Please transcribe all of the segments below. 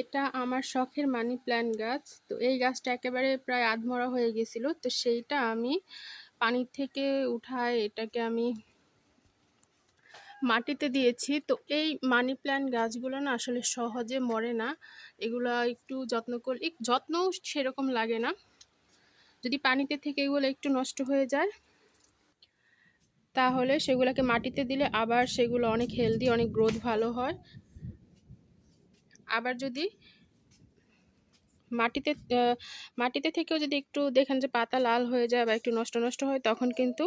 এটা আমার শখের মানি প্ল্যান্ট গাছ। তো এই গাছটা একেবারে প্রায় আধমরা হয়ে গেছিল। তো সেইটা আমি পানি থেকে উঠায় এটাকে আমি মাটিতে দিয়েছি। তো এই মানি প্ল্যান্ট গাছগুলো না আসলে সহজে মরে না। এগুলা একটু যত্ন করলে যত্নও সেরকম লাগে না। যদি পানিতে থেকে এগুলো একটু নষ্ট হয়ে যায়, তাহলে সেগুলোকে মাটিতে দিলে আবার সেগুলো অনেক হেলদি, অনেক গ্রোথ ভালো হয়। আবার যদি মাটিতে মাটিতে থেকেও যদি একটু দেখেন যে পাতা লাল হয়ে যায় বা একটু নষ্ট নষ্ট হয়, তখন কিন্তু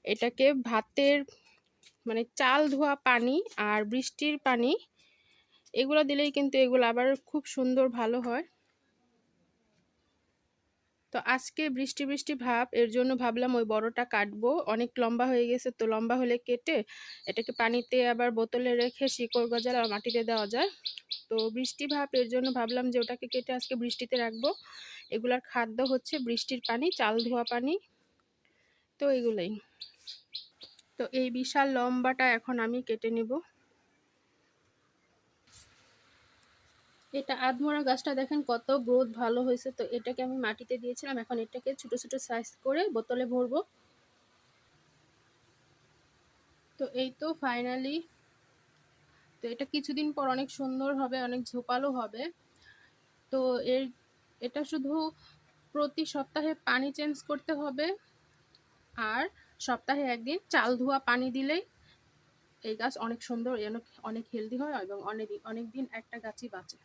এটাকে ভাতের মানে চাল ধোয়া পানি আর বৃষ্টির পানি এগুলো দিলেই কিন্তু এগুলো আবার খুব সুন্দর ভালো হয়। তো আজকে বৃষ্টি বৃষ্টি ভাব, এর জন্য ভাবলাম ওই বড়টা কাটবো। অনেক লম্বা হয়ে গেছে, তো লম্বা হলে কেটে এটাকে পানিতে আবার বোতলে রেখে শিকড় গজাল আর মাটিতে দেওয়া যায়। তো বৃষ্টি ভাব, এর জন্য ভাবলাম যে ওটাকে কেটে আজকে বৃষ্টিতে রাখবো। এগুলার খাদ্য হচ্ছে বৃষ্টির পানি, চাল ধোয়া পানি। তো এগুলোই। তো এই বিশাল লম্বাটা এখন আমি কেটে নেব। এটা আধমরা গাছটা দেখেন কত গ্রোথ ভালো হয়েছে। তো এটাকে আমি মাটিতে দিয়েছিলাম, এখন এটাকে ছোট ছোট সাইজ করে বোতলে ভরবো। তো এই তো ফাইনালি। তো এটা কিছুদিন পর অনেক সুন্দর হবে, অনেক ঝোপালো হবে। তো এর এটা শুধু প্রতি সপ্তাহে পানি চেঞ্জ করতে হবে, আর সপ্তাহে একদিন চাল ধোয়া পানি দিলেই এই গাছ অনেক সুন্দর, অনেক হেলদি হয় এবং অনেক দিন একটা গাছই বাঁচে।